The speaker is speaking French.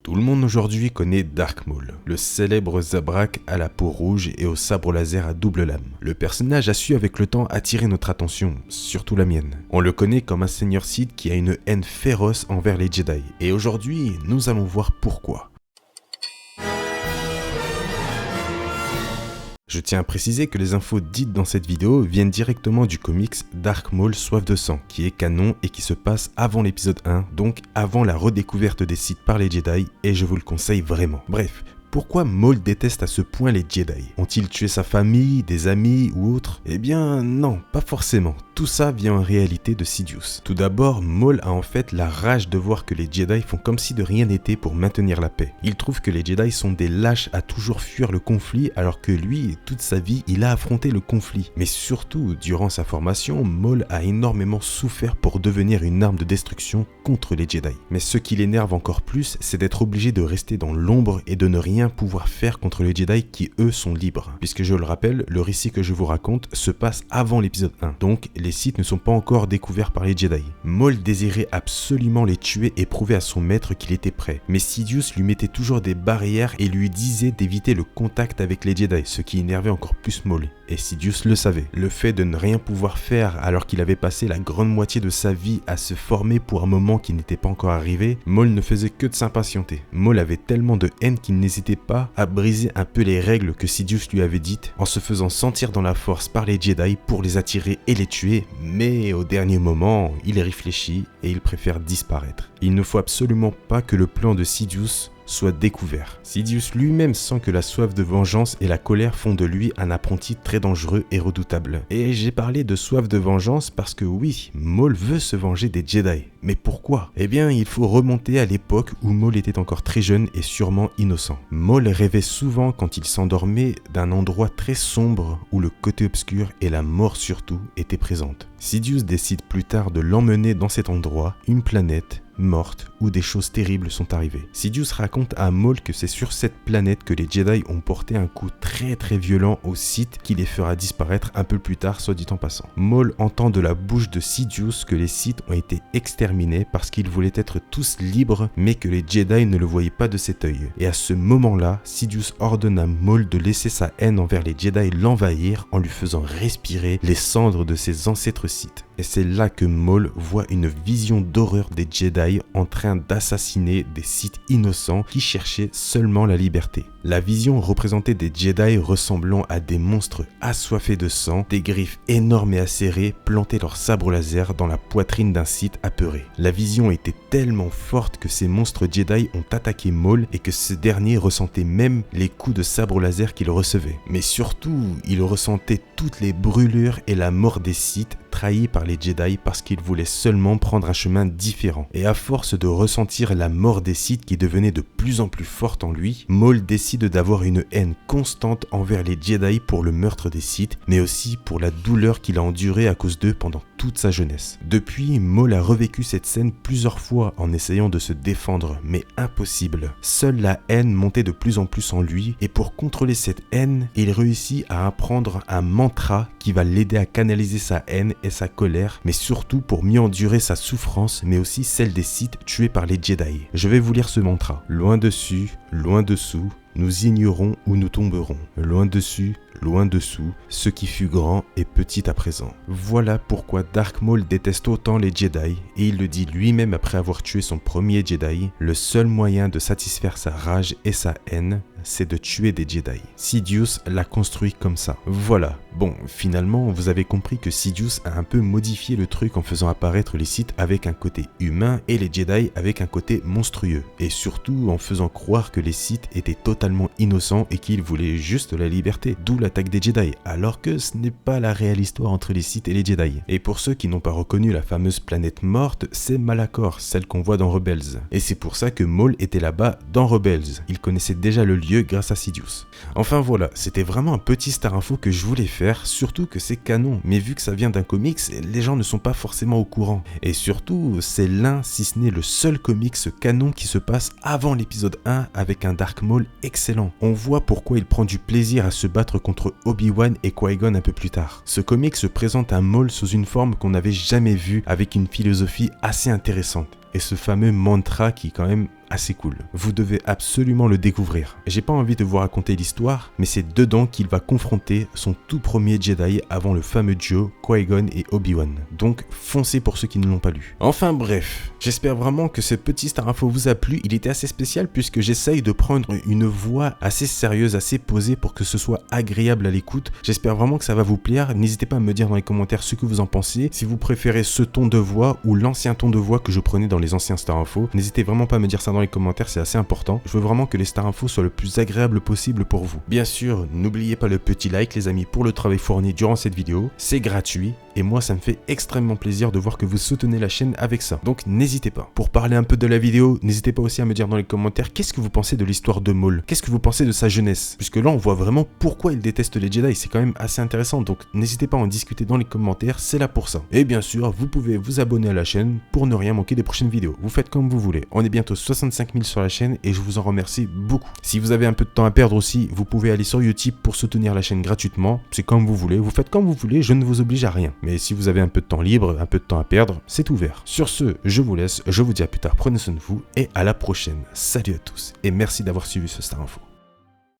Tout le monde aujourd'hui connaît Dark Maul, le célèbre Zabrak à la peau rouge et au sabre laser à double lame. Le personnage a su avec le temps attirer notre attention, surtout la mienne. On le connaît comme un seigneur Sith qui a une haine féroce envers les Jedi. Et aujourd'hui, nous allons voir pourquoi. Je tiens à préciser que les infos dites dans cette vidéo viennent directement du comics Dark Maul Soif de sang, qui est canon et qui se passe avant l'épisode 1, donc avant la redécouverte des Sith par les Jedi, et je vous le conseille vraiment. Bref. Pourquoi Maul déteste à ce point les Jedi? Ont-ils tué sa famille, des amis ou autres? Eh bien non, pas forcément. Tout ça vient en réalité de Sidious. Tout d'abord, Maul a en fait la rage de voir que les Jedi font comme si de rien n'était pour maintenir la paix. Il trouve que les Jedi sont des lâches à toujours fuir le conflit alors que lui, toute sa vie, il a affronté le conflit. Mais surtout, durant sa formation, Maul a énormément souffert pour devenir une arme de destruction contre les Jedi. Mais ce qui l'énerve encore plus, c'est d'être obligé de rester dans l'ombre et de ne rien pouvoir faire contre les Jedi qui eux sont libres. Puisque je le rappelle, le récit que je vous raconte se passe avant l'épisode 1. Donc les Sith ne sont pas encore découverts par les Jedi. Maul désirait absolument les tuer et prouver à son maître qu'il était prêt. Mais Sidious lui mettait toujours des barrières et lui disait d'éviter le contact avec les Jedi, ce qui énervait encore plus Maul. Et Sidious le savait. Le fait de ne rien pouvoir faire alors qu'il avait passé la grande moitié de sa vie à se former pour un moment qui n'était pas encore arrivé, Maul ne faisait que de s'impatienter. Maul avait tellement de haine qu'il n'hésitait pas à briser un peu les règles que Sidious lui avait dites en se faisant sentir dans la force par les Jedi pour les attirer et les tuer, mais au dernier moment, il réfléchit et il préfère disparaître. Il ne faut absolument pas que le plan de Sidious soit découvert. Sidious lui-même sent que la soif de vengeance et la colère font de lui un apprenti très dangereux et redoutable. Et j'ai parlé de soif de vengeance parce que oui, Maul veut se venger des Jedi. Mais pourquoi? Eh bien, il faut remonter à l'époque où Maul était encore très jeune et sûrement innocent. Maul rêvait souvent quand il s'endormait d'un endroit très sombre où le côté obscur et la mort surtout étaient présentes. Sidious décide plus tard de l'emmener dans cet endroit, une planète morte où des choses terribles sont arrivées. Sidious raconte à Maul que c'est sur cette planète que les Jedi ont porté un coup très violent aux Sith qui les fera disparaître un peu plus tard, soit dit en passant. Maul entend de la bouche de Sidious que les Sith ont été exterminés parce qu'ils voulaient être tous libres mais que les Jedi ne le voyaient pas de cet œil. Et à ce moment-là, Sidious ordonne à Maul de laisser sa haine envers les Jedi l'envahir en lui faisant respirer les cendres de ses ancêtres Sith. Et c'est là que Maul voit une vision d'horreur des Jedi en train d'assassiner des Sith innocents qui cherchaient seulement la liberté. La vision représentait des Jedi ressemblant à des monstres assoiffés de sang, des griffes énormes et acérées plantaient leur sabre laser dans la poitrine d'un Sith apeuré. La vision était tellement forte que ces monstres Jedi ont attaqué Maul et que ce dernier ressentait même les coups de sabre laser qu'il recevait. Mais surtout, il ressentait toutes les brûlures et la mort des Sith trahis par les Jedi parce qu'ils voulaient seulement prendre un chemin différent. Et à force de ressentir la mort des Sith qui devenait de plus en plus forte en lui, Maul décide d'avoir une haine constante envers les Jedi pour le meurtre des Sith, mais aussi pour la douleur qu'il a endurée à cause d'eux pendant toute sa jeunesse. Depuis, Maul a revécu cette scène plusieurs fois en essayant de se défendre, mais impossible. Seule la haine montait de plus en plus en lui, et pour contrôler cette haine, il réussit à apprendre un mantra qui va l'aider à canaliser sa haine et sa colère, mais surtout pour mieux endurer sa souffrance, mais aussi celle des Sith tués par les Jedi. Je vais vous lire ce mantra. Loin dessus, loin dessous, nous ignorons où nous tomberons. Loin dessus, loin dessous, ce qui fut grand est petit à présent. Voilà pourquoi Dark Maul déteste autant les Jedi, et il le dit lui-même après avoir tué son premier Jedi, le seul moyen de satisfaire sa rage et sa haine, c'est de tuer des Jedi. Sidious l'a construit comme ça. Voilà. Bon, finalement, vous avez compris que Sidious a un peu modifié le truc en faisant apparaître les Sith avec un côté humain et les Jedi avec un côté monstrueux. Et surtout en faisant croire que les Sith étaient totalement innocents et qu'ils voulaient juste la liberté, d'où l'attaque des Jedi, alors que ce n'est pas la réelle histoire entre les Sith et les Jedi. Et pour ceux qui n'ont pas reconnu la fameuse planète morte, c'est Malachor, celle qu'on voit dans Rebels. Et c'est pour ça que Maul était là-bas dans Rebels. Il connaissait déjà le lieu grâce à Sidious. Enfin voilà, c'était vraiment un petit star info que je voulais faire, surtout que c'est canon, mais vu que ça vient d'un comics, les gens ne sont pas forcément au courant. Et surtout, c'est l'un, si ce n'est le seul comics canon qui se passe avant l'épisode 1 avec un Dark Maul excellent. On voit pourquoi il prend du plaisir à se battre contre Obi-Wan et Qui-Gon un peu plus tard. Ce comics se présente un Maul sous une forme qu'on n'avait jamais vue avec une philosophie assez intéressante. Et ce fameux mantra qui est quand même assez cool. Vous devez absolument le découvrir. J'ai pas envie de vous raconter l'histoire, mais c'est dedans qu'il va confronter son tout premier Jedi avant le fameux duo Qui-Gon et Obi-Wan. Donc foncez pour ceux qui ne l'ont pas lu. Enfin bref, j'espère vraiment que ce petit Star Info vous a plu. Il était assez spécial puisque j'essaye de prendre une voix assez sérieuse, assez posée pour que ce soit agréable à l'écoute. J'espère vraiment que ça va vous plaire. N'hésitez pas à me dire dans les commentaires ce que vous en pensez. Si vous préférez ce ton de voix ou l'ancien ton de voix que je prenais dans les anciens Star Info, n'hésitez vraiment pas à me dire ça dans les commentaires, c'est assez important. Je veux vraiment que les Star Info soient le plus agréable possible pour vous. Bien sûr, n'oubliez pas le petit like les amis pour le travail fourni durant cette vidéo. C'est gratuit et moi ça me fait extrêmement plaisir de voir que vous soutenez la chaîne avec ça. Donc n'hésitez pas. Pour parler un peu de la vidéo, n'hésitez pas aussi à me dire dans les commentaires qu'est-ce que vous pensez de l'histoire de Maul. Qu'est-ce que vous pensez de sa jeunesse? Puisque là on voit vraiment pourquoi il déteste les Jedi, c'est quand même assez intéressant. Donc n'hésitez pas à en discuter dans les commentaires, c'est là pour ça. Et bien sûr, vous pouvez vous abonner à la chaîne pour ne rien manquer des prochaines vidéos. Vous faites comme vous voulez. On est bientôt 65 000 sur la chaîne et je vous en remercie beaucoup. Si vous avez un peu de temps à perdre aussi, vous pouvez aller sur Utip pour soutenir la chaîne gratuitement. C'est comme vous voulez, vous faites comme vous voulez, je ne vous oblige à rien. Mais si vous avez un peu de temps libre, un peu de temps à perdre, c'est ouvert. Sur ce, je vous laisse, je vous dis à plus tard, prenez soin de vous et à la prochaine. Salut à tous et merci d'avoir suivi ce Star Info.